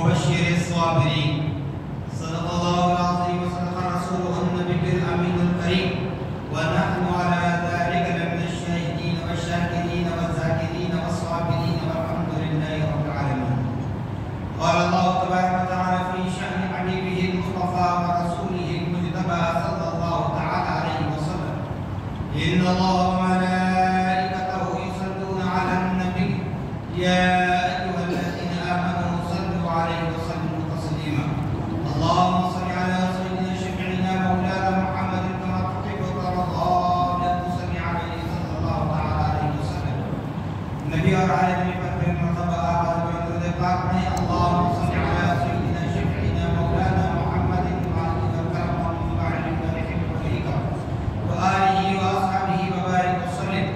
وبشر الصابرين. صدق الله العظيم وصدق رسوله النبي الأمين الكريم، ونحن على ذلك لمن الشاهدين والشاكرين والذاكرين والصابرين والحمد لله رب العالمين. قال الله تبارك وتعالى في شأن حبيبه المصطفى ورسوله المجتبى صلى الله تعالى عليه وسلم: إن الله وملائكته يصلون على النبي يا أيها الذين آمنوا صلوا عليه وسلموا تسليما. اللهم صل على سيدنا شفيعنا مولانا محمد كما تحب وترضى بأن تصلي عليه صلى الله تعالى عليه وسلم. نبی اور عالم پر مرتبہ آباد و پاک میں اللهم صل على سيدنا شفيعنا مولانا محمد وعلى الكرم والمبارك ورحمه وآله وأصحابه وبارك وسلم.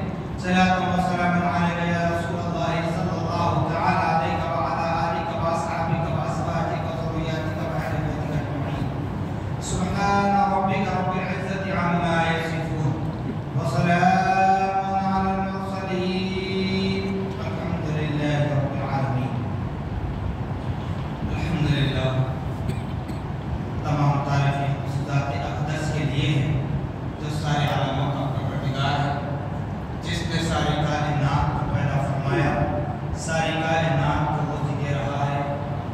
صلاة وسلام عليك يا رسول الله صلى الله تعالى عليك وعلى آلك وأصحابك وأزواجك وذرياتك وأهل بيتك أجمعين. سبحان ربك رب العزة عما يصفون وسلام على المرسلين والحمد لله رب العالمين. الحمد لله. تمام تعریفیں اس ذات اقدس کے لیے ہیں جو سارے عالموں کا پروردگار ہے، جس نے ساری کائنات کو پیدا فرمایا، ساری کائنات کو روزی دے رہا ہے،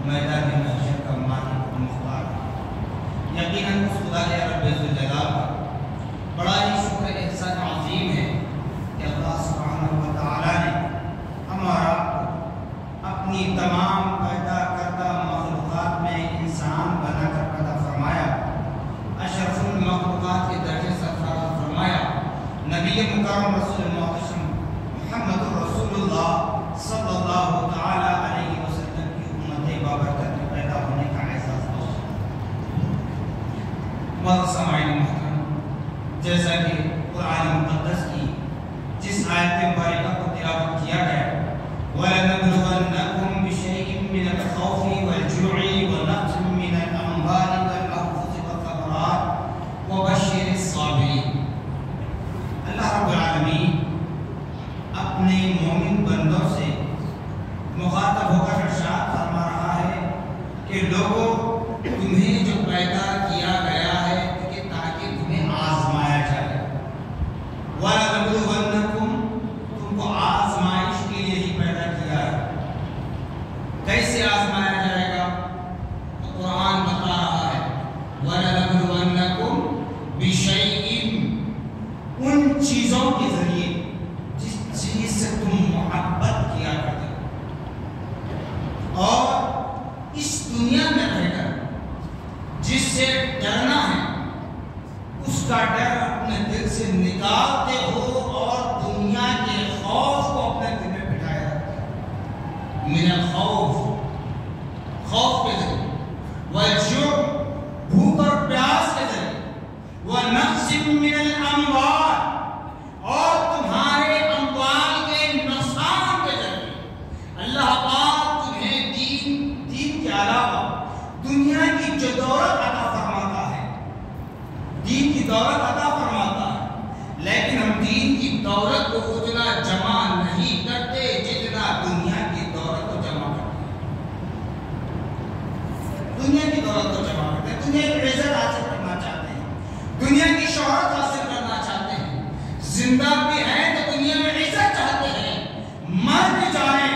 میدان محشر کا مالک و مختار ہے. یقیناً اس خدا کے رب ذوالجلال کا بڑا ہی شکر احسان عظیم ہے کہ اللہ سبحانہ و تعالیٰ نے ہمارا اپنی تمام پیدا کردہ مخلوقات میں انسان بنا کر پیدا فرمایا، اشرف المخلوقات کے درجے سے فراغ فرمایا. نبی مکرم رسول محتشم محمد رسول اللہ صلی اللہ تعالی علیہ وسلم کی امت بابرکت میں پیدا ہونے کا احساس بخشا. سامعین محترم، جیسا کہ قرآن مقدس کی جس آیت مبارکہ کو تلاوت کیا گیا: وَلَنَبْلُوَنَّكُمْ بِشَيْءٍ مِّنَ الْخَوْفِ وَالْجُوعِ وَنَقْصٍ مِّنَ الْأَمْوَالِ وَالْأَنفُسِ وَالثَّمَرَاتِ وَبَشِّرِ الصَّابِرِينَ. اللہ رب العالمین اپنے مومن بندوں سے مخاطب ہو کر ارشاد فرما رہا ہے کہ لوگوں، تمہیں جو پیدا کیا گیا ہے کہ تاکہ تمہیں آزمایا جائے. وَلَنَبْلُوَنَّكُمْ، تم کو آزمائش کے لیے ہی پیدا کیا ہے. کیسے آزمایا جائے گا؟ تو قرآن بتا رہا ہے: وَلَنَبْلُوَنَّكُمْ بِشَيْءٍ، ان چیزوں کے ذریعے جس چیز سے تم محبت کیا کرتے ہو، اور اس دنیا میں رہ کر جس سے ڈرنا ہے اس کا ڈر اپنے دل سے نکالتے ہو اور دنیا کے خوف کو اپنے دل میں بٹھائے رکھتے ہو. من الخوف، خوف کے ذریعے، والجوع، بھوک اور پیاس کے ذریعے، ونقص من الاموال، اور تمہارے اموال کے نقصان کے ذریعے. اللہ پاک تمہیں دین کے علاوہ دنیا کی جو دولت عطا فرماتا ہے، دین کی دولت عطا فرماتا ہے، لیکن ہم دین کی دولت کو اتنا جمع نہیں کرتے جتنا دنیا کی دولت کو جمع کرتے ہیں. دنیا کی دولت کو جمع کرتے ہیں، دنیا کی عزت حاصل کرنا چاہتے ہیں، دنیا کی شہرت حاصل کرنا چاہتے ہیں، زندہ بھی ہیں تو دنیا میں عزت چاہتے ہیں، مر بھی جائیں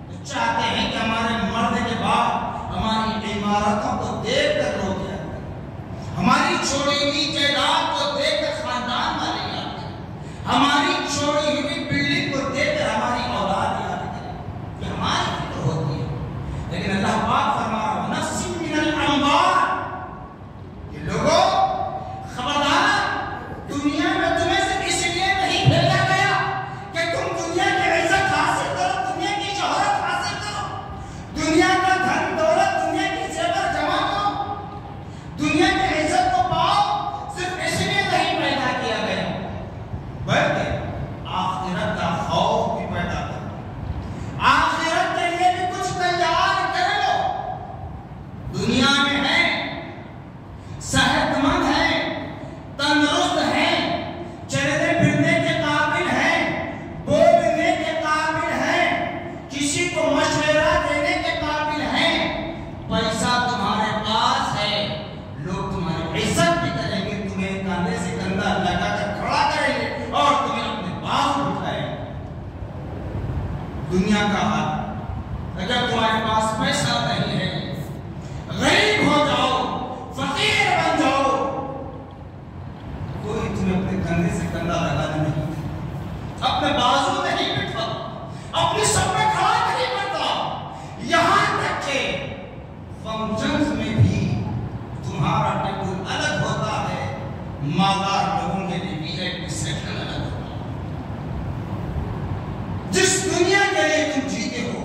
تو چاہتے ہیں کہ ہمارے مرنے کے بعد ہماری عمارتوں کو دیکھ کر لوگ یاد کریں، ہماری چھوڑی ہوئی جائیداد کو دیکھ کر خاندان والے یاد کریں، ہماری چھوڑی ہوئی بلڈنگ کو دیکھ کر ہماری اولاد یاد کریں. یہ ہماری فکر ہوتی ہے. لیکن اللہ پاک فرما رہا ہے: نقص من الاموال، یہ لوگوں خبردار، دنیا میں تمہیں صرف اس لیے نہیں بھیجا گیا کہ تم دنیا کی عزت حاصل کرو، دنیا کی شہرت حاصل کرو، دنیا کا دھن دولت، دنیا کی زیور جمع کرو، دنیا کی عزت کو پاؤ. صرف اس لیے نہیں پیدا کیا گیا، بلکہ آخرت کا خوف بھی پیدا کرو، آخرت کے لیے بھی کچھ تیار کر لو. تمہارے پاس پیسہ نہیں ہے، غریب ہو جاؤ، فقیر بن جاؤ، کوئی تمہیں اپنے کندھے سے کندھا لگانے نہیں، اپنے بازو نہیں بٹھا، اپنی سب میں کھڑا نہیں کرتا، یہاں تک کہ فنکشنز میں بھی تمہارا ٹیبل الگ ہوتا ہے، مالدار لوگوں کے لیے بھی ایک سیکشن الگ ہوتا ہے۔ جس دنیا کے لیے تم جیتے ہو،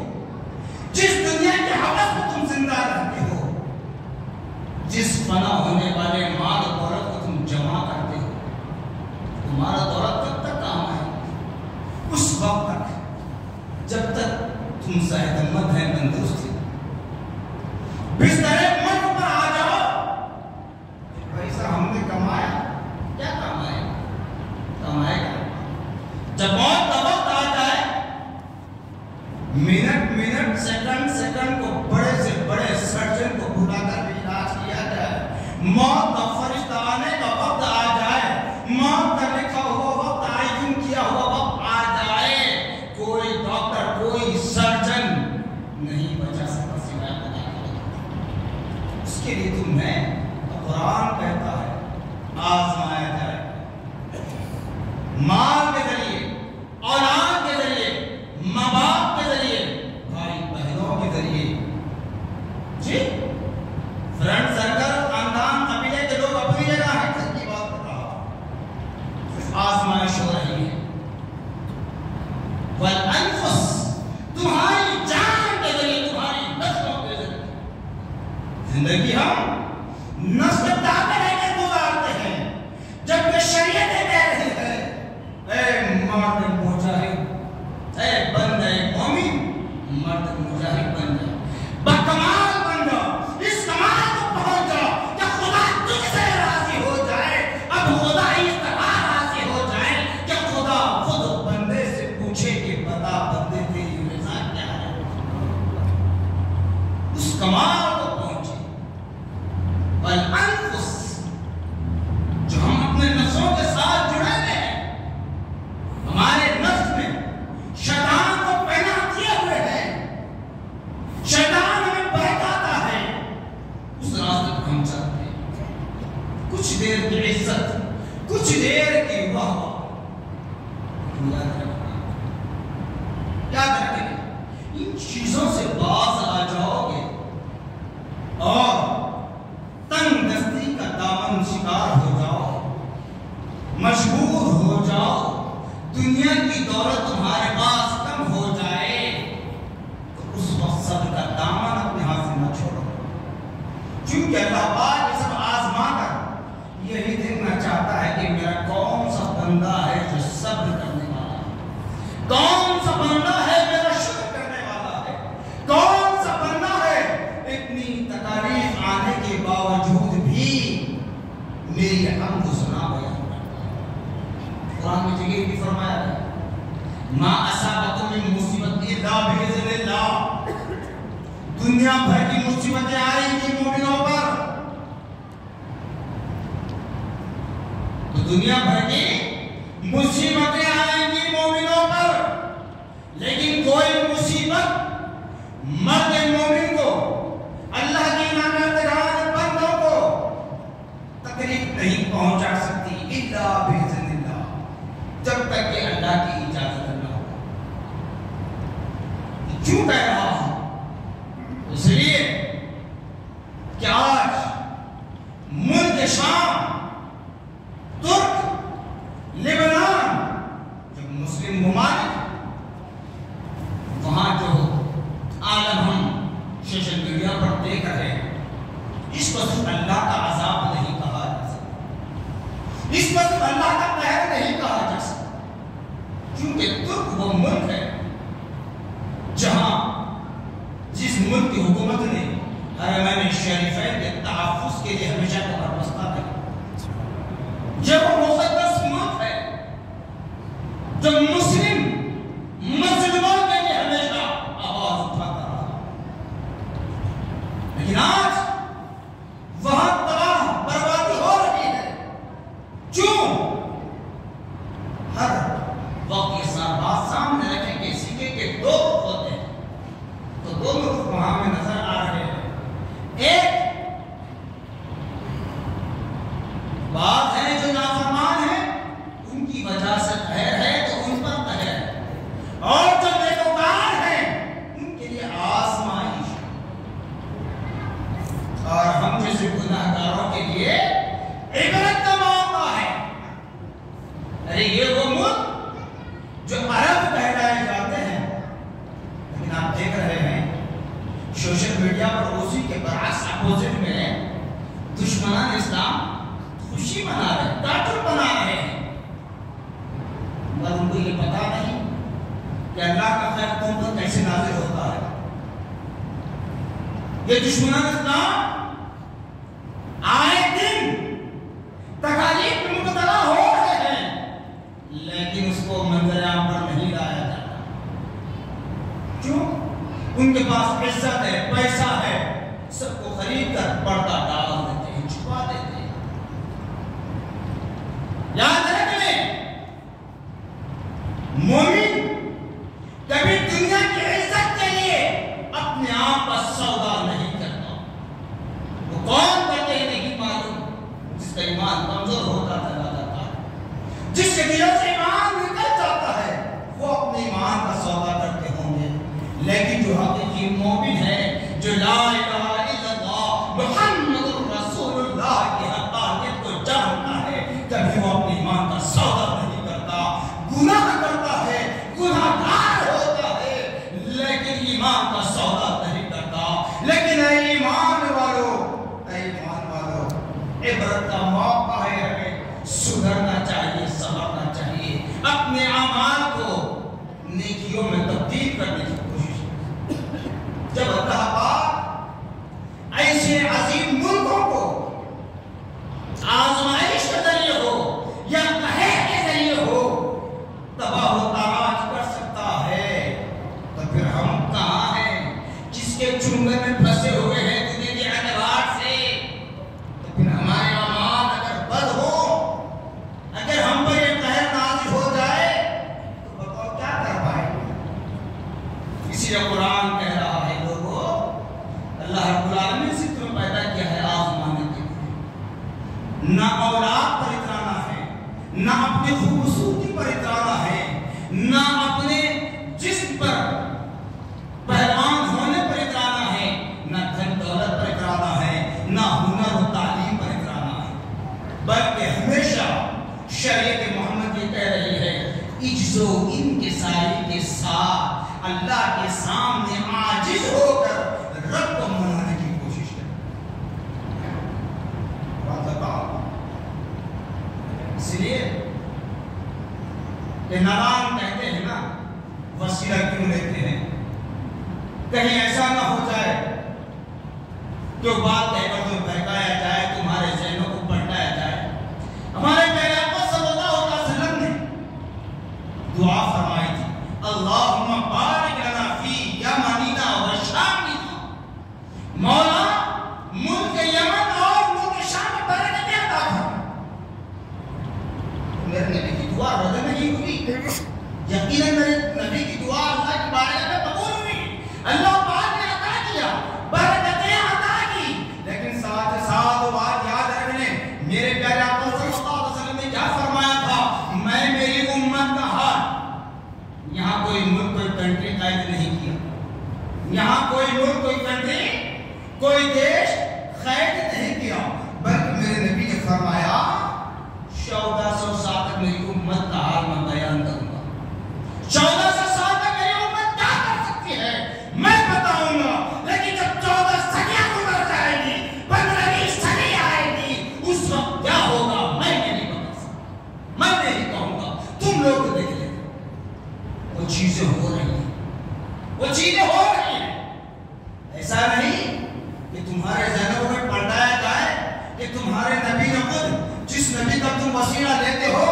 جس دنیا کے حوث میں تم زندہ رہتے ہو، جس فنا ہونے والے مال و دولت کو تم جمع کرتے ہو، تمہارا دولت کب تک کام ہے؟ اس وقت تک جب تک تم صحت مند ہیں، تندرست ہیں، بستر مرگ پر آ جاؤ، پیسہ ہم نے کمایا، کیا کمائے گا؟ جب موت کا وقت آ جائے، منٹ سیکنڈ کو بڑے سے بڑے سرجن کو بلا کر علاج کیا جائے، موت کا فرشتہ آنے کا وقت آ جائے، موت کا لکھا ہوا وقت، تعین کیا ہوا وقت آ جائے، کوئی ڈاکٹر، کوئی سرجن نہیں بچا سکتا سوائے خدا کے۔ اس کے لیے تمہیں قرآن کہتا ہے آزمایا جائے، مال کے ذریعے، اولاد کے ذریعے، ماں باپ کے ذریعے، بھائی بہنوں کے ذریعے، جی فرینڈ سرکل، خاندان، قبیلے کے لوگ اپنی جگہ ہیں، گھر کی بات کر رہا ہوں، آزمائش ہو رہی ہے، والانفس، تمہاری جان کے ذریعے، تمہاری نسلوں کے ذریعے، زندگی ہم نسل داخل ہے کہ گزارتے ہیں، جبکہ شریعتیں کہہ رہی ہے اے مرد مجاہد، اے بندہ مومن، مرد مجاہد بن جا، بکمال بن جا، اس کمال کو پہنچ جا کہ خدا تجھ سے راضی ہو جائے، اب خدا اس طرح راضی ہو جائے کہ خدا خود بندے سے پوچھے کہ بتا بندے تیری رضا کیا ہے، اس کمال کو پہنچے۔ والانفس، جو ہم اپنے نفسوں کے ساتھ جڑے ہوئے ہیں، ہمارے نفس میں شیطان کو پہنا کیے ہوئے ہیں، شیطان ہمیں بہکاتا ہے، اس راستے پر ہم چلتے ہیں، کچھ دیر کی عزت، کچھ دیر کی واہ، یاد رکھیں ان چیزوں سے باز آ جاؤ گے اور تنگ دستی کا دامن شکار ہو جاؤ، مجبور ہو جاؤ، دنیا کی دولت تمہارے پاس کم ہو جائے، تو اس وقت صبر کا دامن اپنے ہاتھ سے نہ چھوڑو، کیونکہ اللہ پاک یہ سب آزما کر یہی دیکھنا چاہتا ہے کہ میرا کون سا بندہ ہے جو صبر کرنے والا ہے، کون سا بندہ ہے میرا شکر کرنے والا ہے، کون سا بندہ ہے اتنی تکالیف آنے کے باوجود بھی میری حمد و ثنا بیان کرتا ہے۔ قرآن میں جگہ بھی فرمایا ہے ما اصابکم من مصیبت الا باذن اللہ، دنیا بھر کی مصیبتیں آئیں گی مومنوں پر، تو دنیا بھر کی مصیبتیں آئیں گی مومنوں پر، لیکن کوئی مصیبت مرد مومن کو، اللہ کی نامحترام بندوں کو تکلیف نہیں پہنچا سکتی الا باذن اللہ، جب تک کہ اللہ کی اجازت نہ ہو۔ کیوں کہہ رہا ہوں؟ اس لیے کہ آج ملک شام، ترک، لبنان، جو مسلم ممالک، وہاں جو عالم ہم سوشل میڈیا پر دیکھ رہے ہیں، اس پر صرف اللہ کا عذاب نہیں کہا جا سکتا، اس پر صرف اللہ کا قہر نہیں کہا جا سکتا، کیونکہ ترک وہ ملک ہے جہاں جس ملک کی حکومت نے حرمین شریفین کے تحفظ کے لیے ہمیشہ کمر بستہ ہے، یہ وہ مقدس ملک ہے جو مسلم مسلموں کے لیے ہمیشہ آواز اٹھاتا رہا، لیکن آج وہاں تباہ بربادی ہو رہی ہے، کیوں؟ ہر وقت یہ ساری بات سامنے رکھیں کہ سکے کے دو رخ ہوتے ہیں، تو دونوں رخ وہاں سے گناہگاروں کے لیے عبرت کا موقع ہے۔ ارے یہ وہ ملک جو عرب کہلائے جاتے ہیں، لیکن آپ دیکھ رہے ہیں سوشل میڈیا پر اسی کے برعکس اپوزٹ میں دشمنان اسلام خوشی منا رہے ہیں، کارٹون بنا رہے ہیں، مگر ان کو یہ پتا نہیں کہ اللہ کا خیر تم پر کیسے نازل ہوتا ہے۔ یہ دشمنان اسلام آئے دن تکالیف میں مبتلا ہو رہے ہیں، لیکن اس کو منظر عام پر نہیں لایا جاتا۔ کیوں؟ ان کے پاس عزت ہے، پیسہ ہے، سب کو خرید کر پردہ ڈال دیتے ہیں، چھپا دیتے ہیں۔ یاد رکھ لیں، مومن کبھی دنیا کی عزت کے لیے اپنے آپ کا سودا نہیں کرتا۔ وہ کون کرتے ہیں نہیں معلوم، جس کا ایمان کمزور ہوتا چلا جاتا ہے، جس کے دلوں سے ایمان نکل جاتا ہے، وہ اپنے ایمان کا سودا کرتے ہوں گے۔ لیکن جو حقیقی مومن ہے، جو لا الہ الا اللہ محمد رسول اللہ کی حقانیت کو جانتا ہے، کبھی وہ اپنے ایمان کا سودا نہیں کرتا، گناہ کرتا ہے، گناہگار ہوتا ہے، لیکن ایمان کا سودا نہیں کرتا۔ لیکن اے ایمان والو، عبرت کا موقع ہے، ہمیں سدھرنا چاہیے، سنورنا چاہیے، اپنے اعمال کو نیکیوں میں تبدیل کرنے کی کوشش۔ جب اللہ پاک ایسے عظیم ملکوں کو آزمائش کے ذریعے ہو یا قہر کے ذریعے ہو تباہ و تاراج کر سکتا ہے، تو پھر ہم کہاں ہیں جس کے چنگل میں پھنسے ہوئے ہیں دنیا کے اعتبار سے؟ تو پھر ہمارے اعمال اگر بد ہو، اگر ہم پر یہ قہر نازل ہو جائے تو بتاؤ کیا کر پائیں گے؟ اسی لیے قرآن کہہ رہا ہے لوگوں، اللہ رب العالمین سے تمہیں پیدا کیا ہے آزمانے کے لیے، نہ اولاد پر اترانا ہے، نہ اپنی خوبصورتی پر اترانا ہے، نہ اپنے جسم پر پہلوان ہونے پر اترانا ہے، نہ دھن دولت پر اترانا ہے، نہ ہنر و تعلیم پر اترانا ہے، بلکہ ہمیشہ شریعت محمد یہ کہہ رہی ہے عجز و انکساری کے ساتھ اللہ کے سامنے عاجز ہو کر رب کو منانے کی کوشش کریں۔ بات بتاؤ، اس لیے کہ نادان کہتے ہیں نا، وسیلہ کیوں لیتے ہیں؟ کہیں ایسا نہ ہو جائے کہ وہ بات کہہ کر تمہیں بہکایا جائے، تمہارے ذہنوں کو پلٹایا جائے۔ ہمارے پیارے آقا صلی اللہ علیہ وسلم نے دعا فرمائی تھی، اللہم بارک لنا فی یمننا و شامنا، مولا ملک یمن اور ملک شام میں برکتیں عطا فرما۔ میرے نبی کی دعا رد نہیں ہوئی، یقیناً میرے نبی کی دعا اللہ کی بارگاہ میں قبول ہوئی، اللہ پاک نے عطا کیا، برکتیں عطا کی، لیکن ساتھ ساتھ وہ بات یاد رکھ لیں، میرے پیارے آقا صلی اللہ علیہ وسلم نے کیا فرمایا تھا؟ میں میری امت کا حال، یہاں کوئی ملک کوئی کنٹری قائد نہیں کیا، یہاں کوئی ملک کوئی کنٹری کوئی دیش قائد نہیں کیا، بلکہ میرے نبی نے فرمایا 1400 سال تک میری امت کا حال میں بیان کروں گا۔ 1400 سال تک میری امت کیا کر سکتی ہے میں بتاؤں گا، لیکن جب 14 صدیاں گزر جائے گی، 15ویں صدی آئے گی، اس وقت کیا ہوگا میں نہیں بتا سکتا، میں نہیں کہوں گا، تم لوگ دیکھ لیں۔ وہ چیزیں ہو رہی ہیں، وہ چیزیں ہو رہی ہیں، ایسا نہیں کہ تمہارے ذہنوں میں پلٹایا جائے کہ تمہارے نبی نے خود جس نبی کا تم وسیلہ لیتے ہو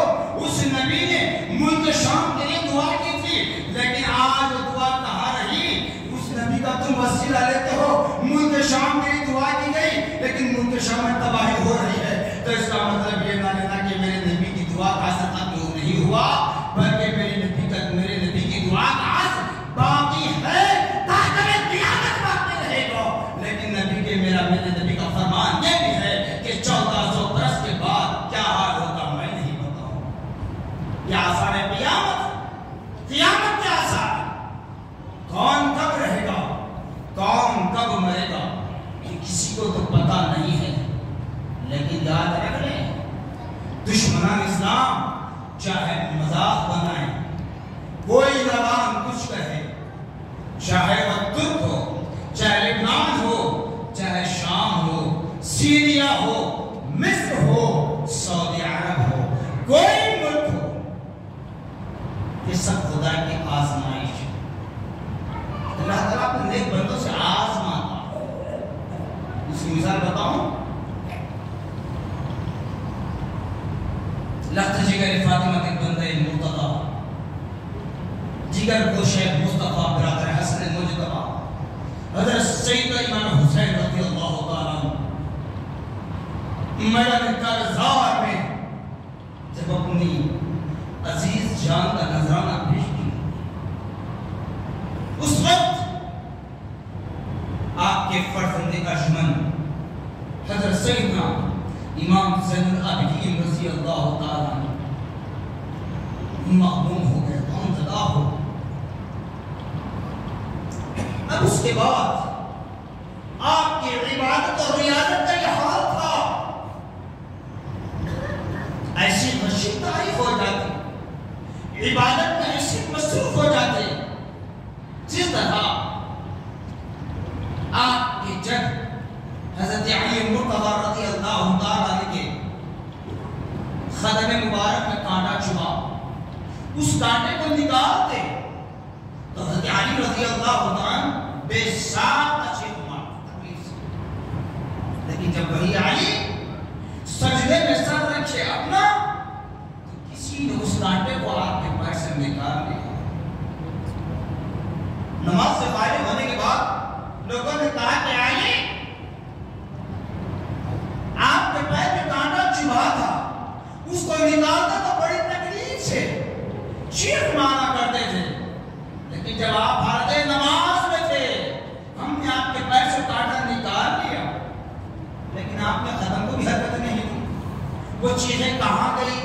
اس نبی نے ملک شام کے لیے دعا کی تھی، لیکن آج وہ دعا کہاں رہی؟ اس نبی کا تم وسیلہ لیتے ہو، ملک شام کے لیے دعا کی گئی، لیکن ملک شام میں تباہی ہو رہی ہے۔ تو اس کا مطلب یہ نہ لینا کہ میرے نبی کی دعا کا اثر ختم نہیں ہوا، بلکہ میرے نبی کی دعا کا اثر باقی ہے، تاکہ قیامت باقی رہے گا۔ لیکن میرے نبی کا فرمان یہ بھی ہے کہ 1400 برس کے بعد کیا حال ہوگا میں نہیں بتاؤں۔ کیا آثار ہے قیامت کیا آثار ہے؟ کون کب رہے گا، کون کب مرے گا، یہ کسی کو تو پتا نہیں ہے۔ لیکن یاد رکھ لیں دشمنان اسلام چاہے مذاق بنائیں، کوئی زبان کچھ کہے، چاہے وہ ترک ہو، چاہے لبنان ہو، چاہے شام ہو، سیریا ہو، مصر ہو، سعودی عرب ہو، کوئی ملک ہو، یہ سب خدا کی آزمائش ہے۔ اللہ تعالیٰ اپنے نیک بندوں سے آزماتا ہے۔ اس کی مثال بتاؤں، لخت جگر فاطمہ کے بندے مرتضیٰ، جگر گوشہ مصطفیٰ برادر حسن مجتبیٰ، حضرت سیدنا امام حسین رضی اللہ تعالیٰ عنہ میدان کارزار میں جب اپنی عزیز جان کا نذرانہ پیش کیا، اس وقت آپ کے فرزند ارجمند حضرت سیدنا امام زین العابدین رضی اللہ تعالیٰ عنہ مغموم ہو گئے، غمزدہ ہو۔ اب اس کے بعد آپ کی عبادت اور ریاضت کا یہ حال تھا، ایسی خشیت طائف ہو جاتی، عبادت میں ایسی مصروف ہو جاتے، جس طرح آپ کی جد حضرت علی مرتضیٰ رضی اللہ تعالیٰ عنہ کے خدم مبارک میں کانٹا چبھا، اس کانٹے کو نکالتے تو حضرت علی رضی اللہ تعالیٰ بے ساتھ اچھے تکلیف سے، لیکن جب وہی علی سجدے میں سر رکھے اپنا تو کسی نے اس کانٹے کو آپ کے پیر سے نکال لیا۔ نماز سے فارغ ہونے کے بعد لوگوں نے کہا کہ علی آپ کے پیر میں کانٹا چبھا تھا، اس کو نکالتا تو بڑی تکلیف سے چیخ مارا کرتے تھے، لیکن جب آپ حالت نماز میں تھے ہم نے آپ کے پیر سے کانٹا نکال لیا، لیکن آپ نے قدم کو بھی حرکت نہیں دی۔ وہ چیزیں کہاں گئی؟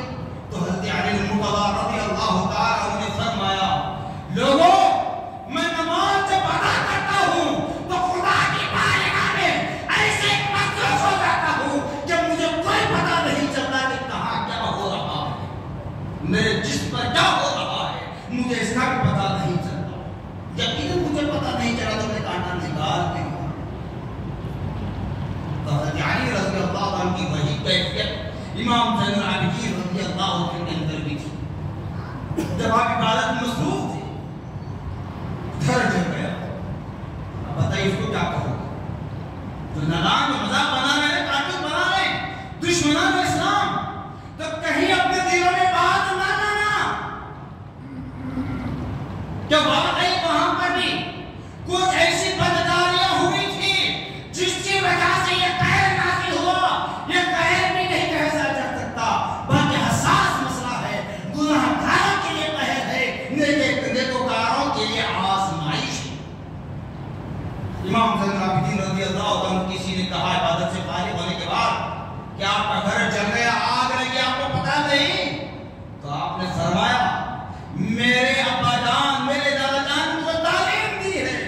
تو حضرت علی مرتضیٰ رضی اللہ تعالیٰ عنہ نے فرمایا، لوگوں میں نماز جب ادا کرتا ہوں تو خدا کی بارگاہ میں ایسے مصروف ہو جاتا ہوں کہ مجھے کوئی پتہ نہیں چلتا کہ کہاں کیا ہو رہا ہے، میرے جسم پر کیا ہو رہا ہے مجھے اس کا بھی پتہ نہیں چلتا۔ جب مجھے پتہ نہیں چلا تو میں کانٹا نکال دیا۔ تو حضرت علی رضی اللہ عنہ کی وہی کیفیت امام زین العابدین رضی اللہ عنہ کے اندر بھی تھی۔ جب آپ عبادت میں مصروف تھے، گھر جل گیا، اب بتائیے اس کو کیا کہو گے؟ جو نادان و مذاق بنا رہے ہیں، قاتل بنا رہے ہیں، دشمنان اسلام، تو کہیں اپنے دلوں میں بات نہ لانا کہ واقعی وہاں پر بھی کچھ ایسی بدکاریاں ہوئی تھی جس کی وجہ سے یہ قہر نازل ہوا۔ یہ قہر بھی نہیں کہا جا سکتا، بلکہ حساس مسئلہ ہے، گناہ گاروں کے لیے قہر ہے، نیکوکاروں کے لیے آزمائش ہے۔ امام زین العابدین رضی اللہ عنہ کسی نے کہا عبادت سے فارغ ہونے کے بعد کہ آپ کا گھر جل گیا، آگ لگی، آپ کو پتہ نہیں؟ تو آپ نے فرمایا، میرے ابا جان، میرے دادا جان کو تعلیم دی ہے،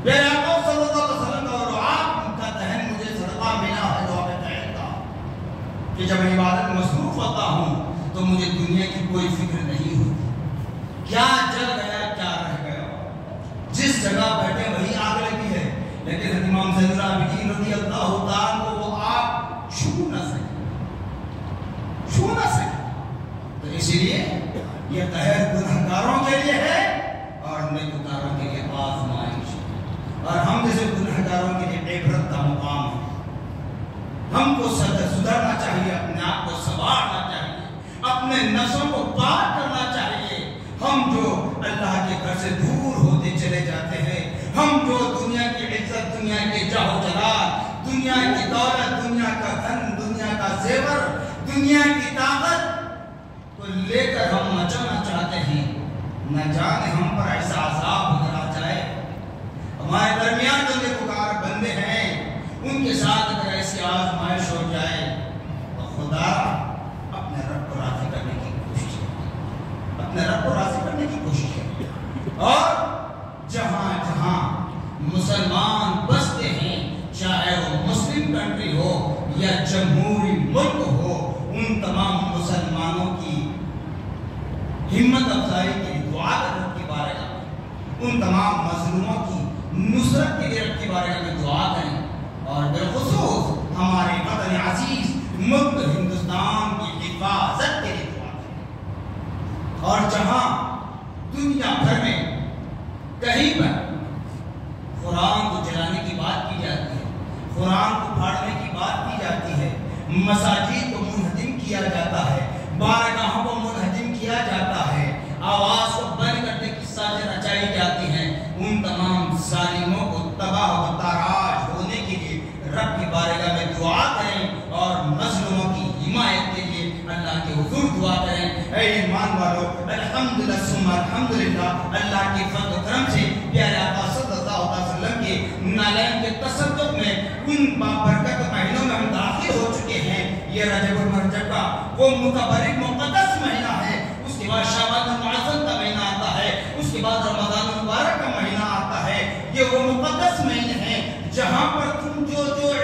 میرے آقا صلی اللہ علیہ وسلم اور آپ کا دہن مجھے صدقہ ملا ہے دعا میں تحریر کا کہ جب میں عبادت میں مصروف ہوتا ہوں تو مجھے دنیا کی کوئی فکر نہیں ہوتی، کیا جل گیا کیا رہ گیا، جس جگہ بیٹھے وہی آگ لگی ہے، لیکن امام زین العابدین رضی اللہ تعالیٰ کو وہ آگ چھو نہ سکے۔ تو اسی لیے یہ قہر گنہگاروں کے لیے ہے اور نیکوکاروں کے لیے آزمائش ہے، اور ہم جیسے گنہگاروں کے لیے عبرت کا مقام ہے۔ ہم کو سدھرنا چاہیے، اپنے آپ کو سنوارنا چاہیے، اپنے نفسوں کو پاک کرنا چاہیے۔ ہم جو اللہ کے گھر سے دور ہوتے چلے جاتے ہیں، ہم جو دنیا کی عزت، دنیا کے جاہ و جلال، دنیا کی دولت، دنیا کا دھن، دنیا کا زیور، دنیا کی طاقت کو لے کر ہم مچانا چاہتے ہیں، نہ جانے ہم پر ایسا عذاب اتر آ جائے۔ ہمارے درمیان جو نیکوکار بندے ہیں ان کے ساتھ اگر ایسی آزمائش ہو جائے تو خدا اپنے رب کو راضی کرنے کی کوشش کرے، اپنے رب کو راضی کرنے کی کوشش کرے۔ اور جہاں جہاں مسلمان بستے ہیں، چاہے وہ مسلم کنٹری ہو یا جمہوری ملک ہو، ان تمام مسلمانوں کی ہمت افزائی کے لیے دعا کریں رب کی بارگاہ میں، ان تمام مظلوموں کی نصرت کے لیے رب کی بارگاہ میں دعا کریں، اور بالخصوص ہمارے وطن عزیز ملک ہندوستان کی حفاظت کے لیے دعا کریں۔ اور جہاں دنیا بھر میں کہیں پر قرآن کو جلانے کی بات کی جاتی ہے، قرآن کو پھاڑنے کی بات کی جاتی ہے، مساجد کو منہدم کیا جاتا ہے، بارگاہوں کو منہدم کیا جاتا ہے، آواز کو بند کرنے کی سازشیں رچائی جاتی ہیں، ان تمام ظالموں کو تباہ و تاراج ہونے کے لیے رب کی بارگاہ میں دعا کریں، اور مظلوموں کی حمایت کے لیے اللہ کے حضور دعا کریں۔ اے ایمان والو، الحمدللہ ثم الحمدللہ، اللہ کے فضل و کرم سے پیارے آقا صلی اللہ علیہ وسلم کے نالین کے تصدق میں ان بابرکت مہینوں میں ہم داخل ہو چکے ہیں۔ یہ رجب المرجب کا وہ متبرک مقدس مہینہ ہے، اس کے بعد شعبان المعظم کا مہینہ آتا ہے، اس کے بعد رمضان المبارک کا مہینہ آتا ہے۔ یہ وہ مقدس مہینے ہیں جہاں پر تم جو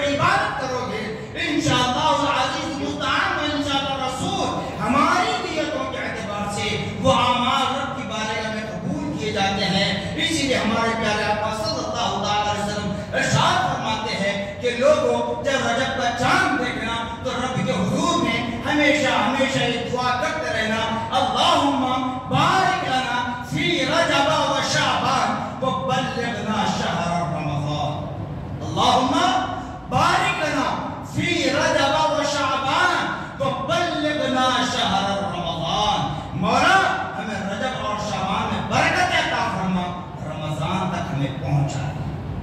عبادت کرو گے انشاءاللہ العزیز مستعان و انشاءاللہ رسول ہماری نیتوں کے اعتبار سے وہ اعمال رب کی بارگاہ میں قبول کیے جاتے ہیں۔ اسی لیے ہمارے پیارے آقا صلی اللہ علیہ وسلم ارشاد فرماتے ہیں کہ لوگوں جب رجب کا چاند دیکھنا تو رب کے حضور میں ہمیشہ ہمیشہ یہ دعا کرتے رہنا، اللہم بارک لنا فی رجب و شعبان وبلغنا شہر رمضان، اللہم بارک لنا فی رجب و شعبان وبلغنا شہر رمضان، مولا ہمیں رجب اور شعبان میں برکت عطا فرما، رمضان تک ہمیں پہنچا۔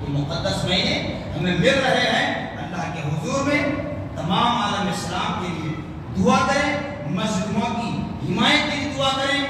یہ مقدس مہینے ہمیں مل رہے ہیں، اللہ کے حضور میں تمام عالم اسلام کے لیے دعا کریں، مظلوموں کی حمایت کے لیے دعا کریں،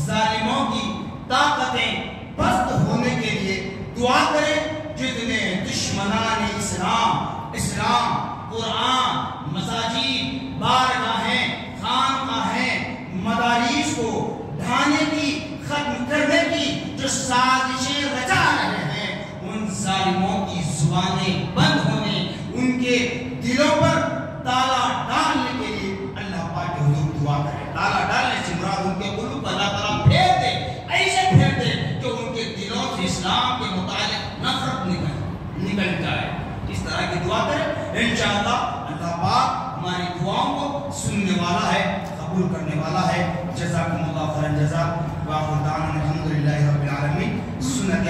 ظالموں کی طاقتیں پست ہونے کے لیے دعا کریں۔ جتنے دشمنان اسلام، قرآن، مساجد، بارگاہیں، خانقاہیں، مدارس کو ڈھانے کی، ختم کرنے کی جو سازشیں رچا رہے ہیں، ان ظالموں کی زبانیں بند ہونے، ان کے دلوں پر تالا ڈالنے کے لیے اللہ پاک کے حضور دعا کرے۔ تالا ڈالنے سے مراد ان کے قلوب پر اللہ تعالیٰ پھیر دے، ایسے پھیر دے کہ ان کے دلوں سے اسلام کے متعلق نفرت نکل جائے۔ اس طرح کی دعا کریں، انشاءاللہ اللہ پاک ہماری دعاؤں کو سننے والا ہے، قبول کرنے والا ہے۔ جزاکم اللہ خیر الجزا، وآخر دعوانا الحمدللہ رب العالمین۔ سنت